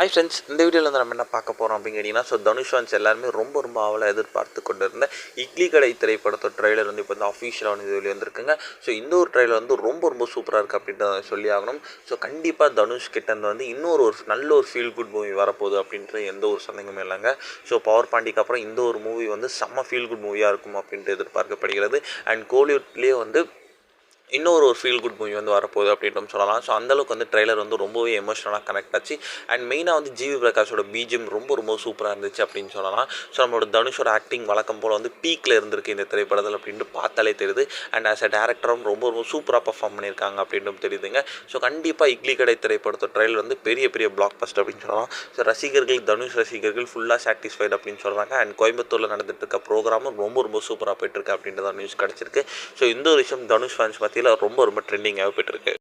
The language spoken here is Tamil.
ஹாய் ஃப்ரெண்ட்ஸ், இந்த வீடியோவில் வந்து நம்ம என்ன பார்க்க போகிறோம் அப்படின்னு கேட்டிங்கன்னா, தனுஷ் ஃபேன்ஸ் எல்லாருமே ரொம்ப ஆவலாக எதிர்பார்த்து கொண்டு இருந்த இட்லி கடை திரைப்படத்தோட ட்ரெய்லர் வந்து இப்போ வந்து அஃபிஷியலாக வந்து வெளியே வந்திருக்குங்க. இந்த ஒரு ட்ரெய்லர் வந்து ரொம்ப சூப்பராக இருக்குது அப்படின்ட்டு சொல்லி ஆகணும். கண்டிப்பாக தனுஷ் கிட்டேருந்து வந்து இன்னொரு நல்ல ஒரு ஃபீல் குட் மூவி வரப்போகுது அப்படின்றது எந்த ஒரு சந்தேகமே இல்லைங்க. பவர் பாண்டிக்கு அப்புறம் இந்த ஒரு மூவி வந்து செம்ம ஃபீல் குட் மூவியாக இருக்கும் அப்படின்ட்டு எதிர்பார்க்கப்படுகிறது. அண்ட் கோலிவுட்லேயே வந்து இன்னொரு ஃபீல் குட் மூவி வந்து வரப்போகுது அப்படின்ட்டு சொல்லலாம். அந்தளவுக்கு வந்து ட்ரெய்லர் வந்து ரொம்பவே எமோஷனலாக கனெக்ட் ஆச்சு. அண்ட் மெயினாக வந்து ஜிவி பிரகாஷோட பிஜிஎம் ரொம்ப சூப்பராக இருந்துச்சு அப்படின்னு சொல்லலாம். நம்மளோட தனுஷோட ஆக்டிங் வழக்கம் போல் வந்து பீக்கில் இருந்திருக்கு இந்த திரைப்படத்தில் அப்படின்ட்டு பார்த்தாலே தெரியுது. அண்ட் ஆஸ் அ டேரக்டரும் ரொம்ப சூப்பராக பர்ஃபார்ம் பண்ணியிருக்காங்க அப்படின்ட்டு தெரியுதுங்க. கண்டிப்பாக இட்லி கடை திரைப்படத்தோட ட்ரெய்லர் வந்து பெரிய பிளாக் பஸ்டர் அப்படின்னு சொல்லலாம். ரசிகர்கள், தனுஷ் ரசிகர்கள் ஃபுல்லாக சாட்டிஸ்ஃபைடு அப்படின்னு சொல்கிறாங்க. அண்ட் கோயம்புத்தூரில் நடந்துட்டு இருக்க ப்ரோக்ராமும் ரொம்ப சூப்பராக போயிட்டுருக்கு அப்படின்ட்டு தான் நியூஸ் கிடச்சிருக்கு. இந்த ஒரு விஷயம் தனுஷ் ஃபேன்ஸ் பற்றி ரொம்ப ட்ரெண்டிங்காக போய்ட்டுருக்கு.